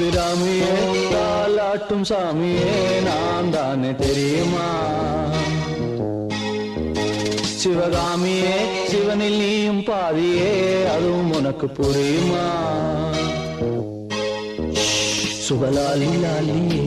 அபிராமியே தாலாட்டும் சாமியே நான் தானே தெரியுமா? சிவகாமியே சிவனில் நீயும் பாதியே அதுவும் உனக்கு புரியுமா? சுபலாலி லாலியே